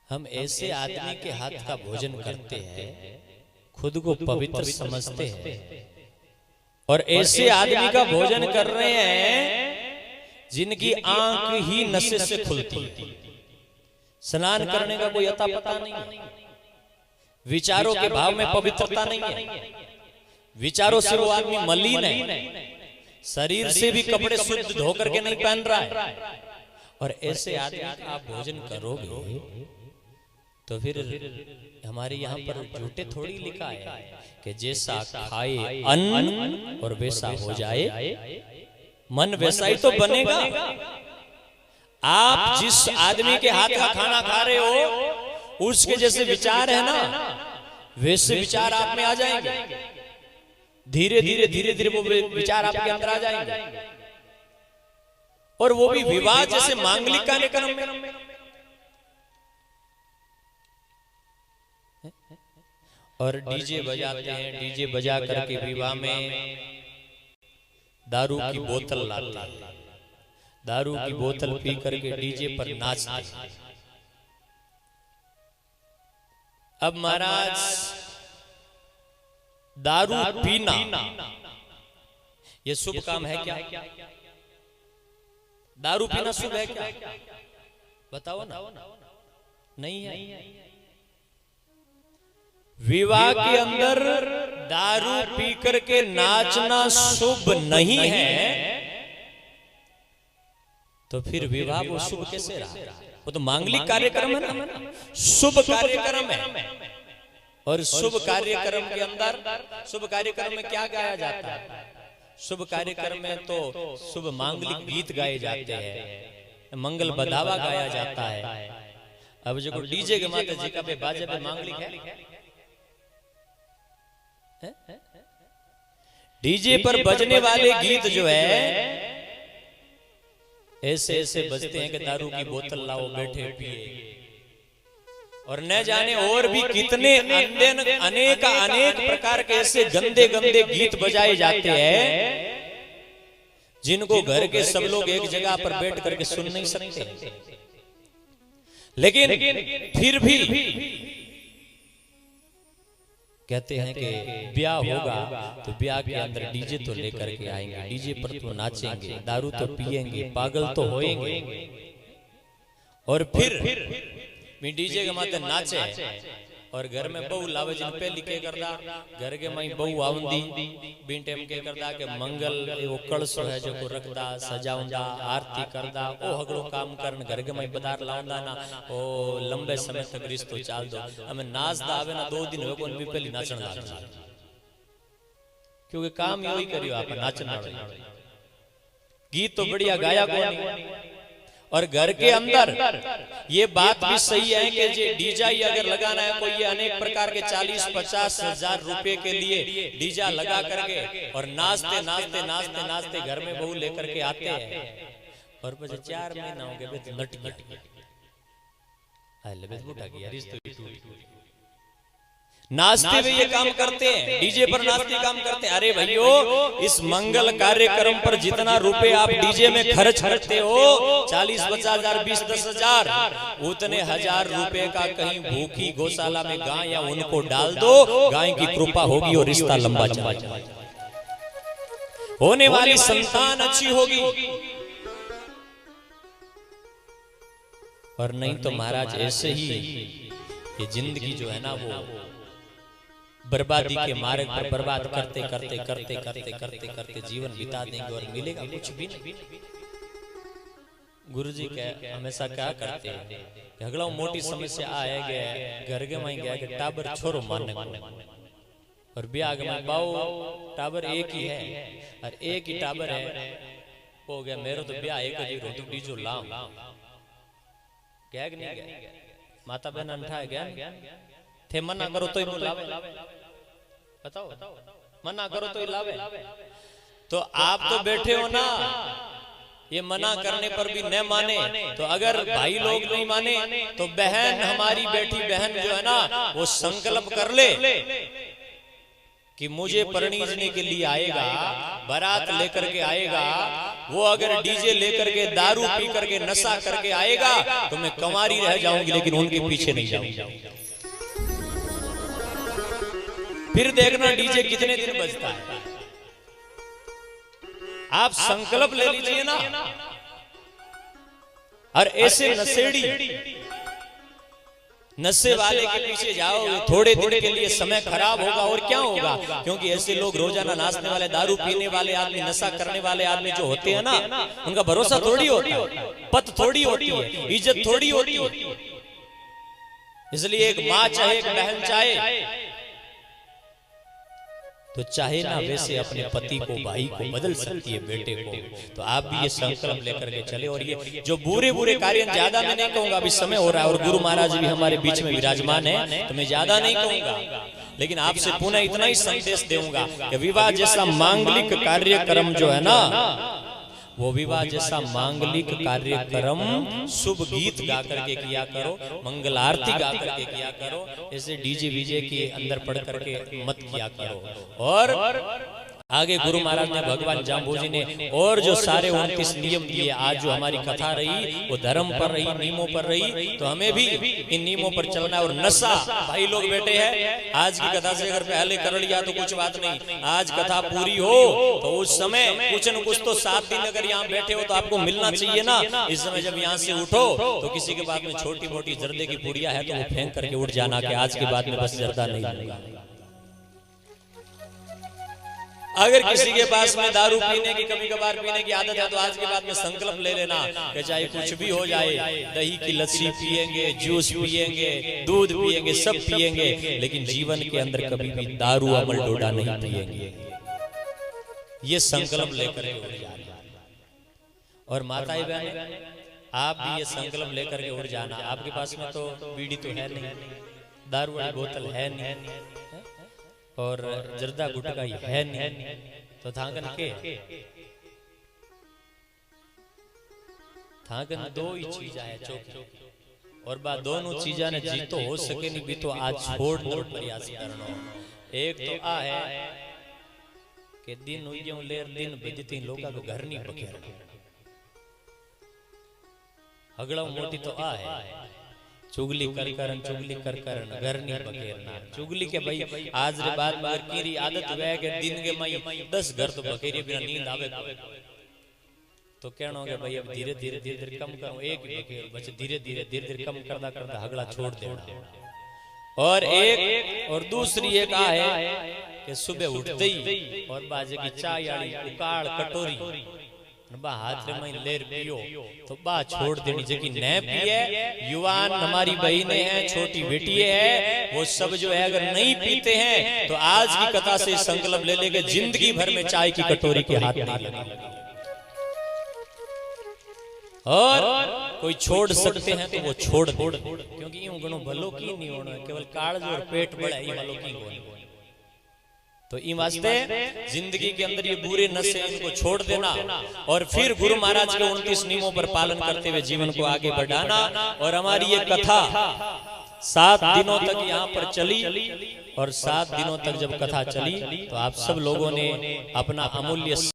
हम ऐसे आदमी के हाथ का भोजन करते हैं, खुद को पवित्र समझते हैं, और ऐसे आदमी का भोजन कर रहे हैं जिनकी आंख ही नशे से खुलती है। स्नान करने का कोई अता पता नहीं है, विचारों के भाव में पवित्रता नहीं है, विचारों से वो आदमी मलिन है, शरीर से भी कपड़े शुद्ध धो करके नहीं पहन रहा है, और ऐसे आदमी का आप भोजन करोगे तो फिर हमारे यहाँ पर झूठे थोड़ी लिखा है कि जैसा खाए अन्न और वैसा हो जाए मन, वैसा ही तो बनेगा। आप जिस आदमी के हाथ का खाना खा रहे हो उसके जैसे विचार है ना, वैसे विचार आप में आ जाएंगे। धीरे धीरे धीरे धीरे वो विचार आपके अंदर आ जाएंगे, और वो भी विवाह जैसे मांगलिक कार्यक्रम में। और डीजे बजाते हैं, डीजे बजा करके विवाह में दारू की बोतल लाते हैं, दारू की बोतल पी करके डीजे पर नाचते हैं। अब महाराज दारू पीना ये शुभ काम है क्या? दारू पीना शुभ है क्या? बताओ ना। नहीं है। विवाह के अंदर दारू पी करके नाचना शुभ नहीं है, तो फिर विवाह वो शुभ कैसे रहा? वो तो मांगलिक कार्यक्रम है ना, शुभ कार्यक्रम है। और शुभ कार्यक्रम के अंदर, शुभ कार्यक्रम में क्या गाया जाता है? शुभ कार्यक्रम में तो शुभ मांगलिक गीत गाए जाते हैं, मंगल बधावा गाया जाता है। अब जो डीजे के माता जी का पे बाजे पे मांगलिक है, डीजे पर बजने वाले गीत जो है ऐसे ऐसे बजते हैं कि दारू की बोतल लाओ बैठे पिए, और न जाने और भी कितने अनेक प्रकार के ऐसे गंदे गंदे गीत बजाए जाते हैं जिनको घर के सब लोग एक जगह पर बैठ करके सुन नहीं सकते। लेकिन फिर भी कहते हैं कि ब्याह होगा तो ब्याह के अंदर डीजे तो लेकर के आएंगे, डीजे पर तो नाचेंगे, दारू तो पिएंगे, पागल तो होएंगे, और फिर डीजे के माते नाचे। और घर में बहू लावे जिन पे लिखे करदा, घर के मई बहू आउंदी बिन टाइम के करदा के मंगल वो कलश है जो को रखदा, सजाउंदा, आरती करदा, ओ हगड़ो काम करन घर के मई बदार लाउंदा ना, ओ लंबे समय तक रिश्तो चाल दो। हमें नाचदा आवे ना 2 दिन हो कोन भी पहली नाचण लागदा, क्योंकि काम यही करियो आप नाचना। गीत तो बढ़िया गाया कोनी। और घर के अंदर ये बात भी सही है कि जे डीजा अगर लगाना है कोई, ये अनेक प्रकार के 40-50 हजार रुपए के लिए डीजा लगा करके और नाचते नाचते नाचते नाचते घर में बहू लेकर के आते हैं, और बस 4 महीना हो गए तो नट गया, नाचते हुए ये काम करते हैं, डीजे पर नाचते काम करते हैं। अरे भाइयों, इस मंगल कार्यक्रम पर जितना रुपए आप डीजे में खर्च करते हो, 40-50 हजार, 20-10 हजार, उतने हजार रुपए का कहीं भूखी गौशाला में गाय या उनको डाल दो, गाय की कृपा होगी और रिश्ता लंबा चलेगा, होने वाली संतान अच्छी होगी। और नहीं तो महाराज ऐसे ही ये जिंदगी जो है ना वो बर्बादी के मार्ग पर बर्बाद करते करते करते करते करते करते जीवन बिता देंगे और मिलेगा कुछ भी नहीं। गुरुजी हमेशा क्या करते हैं, झगड़ा मोटी समस्या आए गए घर के माई गया कि टाबर छोरो मारने और ब्याह में बाऊ टाबर एक ही है और एक ही टाबर है, हो गया मेरे तो ब्याह एक ही रो तो डीजो लाओ गया नहीं गया, माता बहन अंठा गया थे, मना करो तो ही लावे, बताओ मना करो तो ही लावे। तो आप तो बैठे हो ना, ये मना करने पर भी न माने, तो अगर भाई लोग नहीं माने तो बहन, हमारी बेटी बहन जो है ना वो संकल्प कर ले कि मुझे परिणीजने के लिए आएगा, बारात लेकर के आएगा, वो अगर डीजे लेकर के दारू पी करके नशा करके आएगा तो मैं कंवारी रह जाऊंगी, लेकिन उनके पीछे नहीं जाऊंगी। फिर देखना डीजे कितने दिन बजता है। आप संकल्प ले लीजिए ना, और ऐसे नशेड़ी नशे वाले के पीछे जाओगे, थोड़े दिन के लिए समय खराब होगा। और क्या होगा, क्योंकि ऐसे लोग रोजाना नाचने वाले, दारू पीने वाले आदमी, नशा करने वाले आदमी जो होते हैं ना, उनका भरोसा थोड़ी होता है, पत थोड़ी होती है, इज्जत थोड़ी होती है। इसलिए एक माँ चाहे, एक बहन चाहे तो चाहे ना वैसे अपने पति को, भाई को बदल सकती है, बेटे को। तो आप भी ये संकल्प लेकर के चले। और ये जो बुरे बुरे कार्य, ज्यादा मैं नहीं कहूंगा, अभी समय हो रहा है और गुरु महाराज भी हमारे बीच में विराजमान है, तो मैं ज्यादा नहीं कहूंगा, लेकिन आपसे पुनः इतना ही संदेश दूंगा कि विवाह जैसा मांगलिक कार्यक्रम जो है ना, वो विवाह जैसा मांगलिक कार्यक्रम शुभ गीत गा करके किया करो, मंगल आरती गा करके किया करो, ऐसे डीजे वीजे के अंदर पढ़ करके मत किया करो। और आगे गुरु महाराज ने, भगवान जाम्बोजी ने और जो सारे 29 नियम दिए, आज जो हमारी कथा रही वो धर्म पर रही, नियमों पर रही, तो हमें भी इन नियमों पर चलना। और नशा, भाई लोग बैठे हैं, आज की कथा से अगर पहले कर लिया तो कुछ बात नहीं, आज कथा पूरी हो तो उस समय कुछ न कुछ तो 7 दिन अगर यहाँ बैठे हो तो आपको मिलना चाहिए ना। इस समय जब यहाँ से उठो तो किसी के बाद में छोटी मोटी जर्दे की पुड़िया है तो वो फेंक करके उठ जाना कि आज के बाद में बस जर्दा नहीं लूंगा। अगर किसी के पास में दारू पीने की, कभी कभार पीने की आदत है तो आज के बाद में संकल्प ले लेना कि चाहे कुछ भी हो जाए, दही की लस्सी पिएंगे, जूस पिएंगे, दूध पिएंगे, सब पिएंगे, लेकिन जीवन के अंदर कभी भी दारू अमल डोडा नहीं पिएंगे। ये संकल्प लेकर के। और माताएं बहनें, आप भी ये संकल्प लेकर के उठ जाना। आपके पास में तो बीड़ी तो है नहीं, दारू वाली बोतल है नहीं, और जर्दा गुटका है नहीं, तो थांगन दो ही चीजा है चौकी, और बात दोनों चीजा ने जीतो हो सके नहीं भी तो आज छोड़ दो प्रयास करना। एक तो आ है कि दिन उज्यों लेर दिन बजती लोका को घर नहीं बखेर, अगला मोटी तो आ है चुगली कर करन, चुगली कर करन, घर नहीं बखेरना। चुगली के भाई आज रे बात बार की आदत वह के दिन के मई 10 घर तो बखेरी बिना नींद आवे, तो कहना होगा भाई अब धीरे धीरे धीरे धीरे कम करो, एक ही बखेर बच, धीरे धीरे धीरे धीरे कम करदा करदा हगड़ा छोड़ देना। और एक और दूसरी एक आ है कि सुबह उठते ही और बाजे की चाय वाली उकाड़ कटोरी बा हाथ में लेर पियो तो बा छोड़ देनी। जबकि न पिए, युवान हमारी बहनें हैं, छोटी बेटियां हैं, वो सब जो है अगर नहीं पीते हैं तो आज की कथा से संकल्प ले लेके जिंदगी भर में चाय की कटोरी के हाथ नहीं लगेगी। और कोई छोड़ सकते हैं तो वो छोड़ दे, क्योंकि यूं गणो भलो की नहीं होना, केवल काल और पेट बड़ा ही भलो की होना। तो इन वास्ते जिंदगी के अंदर ये बुरे नशे इनको छोड़ देना, और फिर गुरु महाराज के 29 नियमों पर पालन करते हुए जीवन को आगे बढ़ाना। और हमारी ये कथा 7 दिनों तक यहाँ पर चली, और 7 दिनों तक जब कथा चली तो आप सब लोगों ने अपना अमूल्य